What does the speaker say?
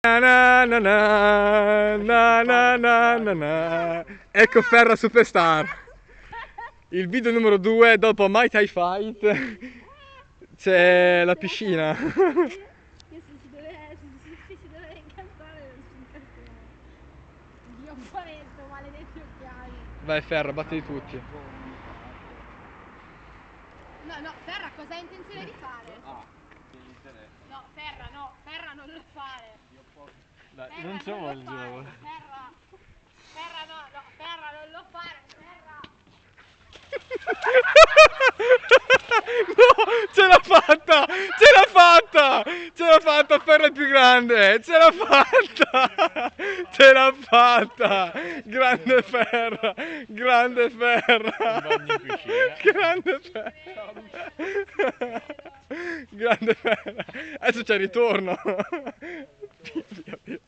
Na na na na, na na na na na. Ecco Ferra Superstar. Il video numero 2 dopo Mai Tai Fight. C'è la piscina. Io si deve incantare non si incanterà. Dio paletto, maledetti occhiali. Vai Ferra, battili tutti. No, Ferra cosa hai intenzione di fare? No, Ferra non lo fare. Dai, Ferra, non c'ho il lo fare. gioco. Ferra non lo fare, Ferra. No, ce l'ha fatta! Ce l'ha fatta! Ce l'ha fatta, Ferra è più grande! Ce l'ha fatta! Ce l'ha fatta! Grande Ferra! Grande Ferra! Grande Ferra! Grande Ferra! Adesso c'è il ritorno! Via, via.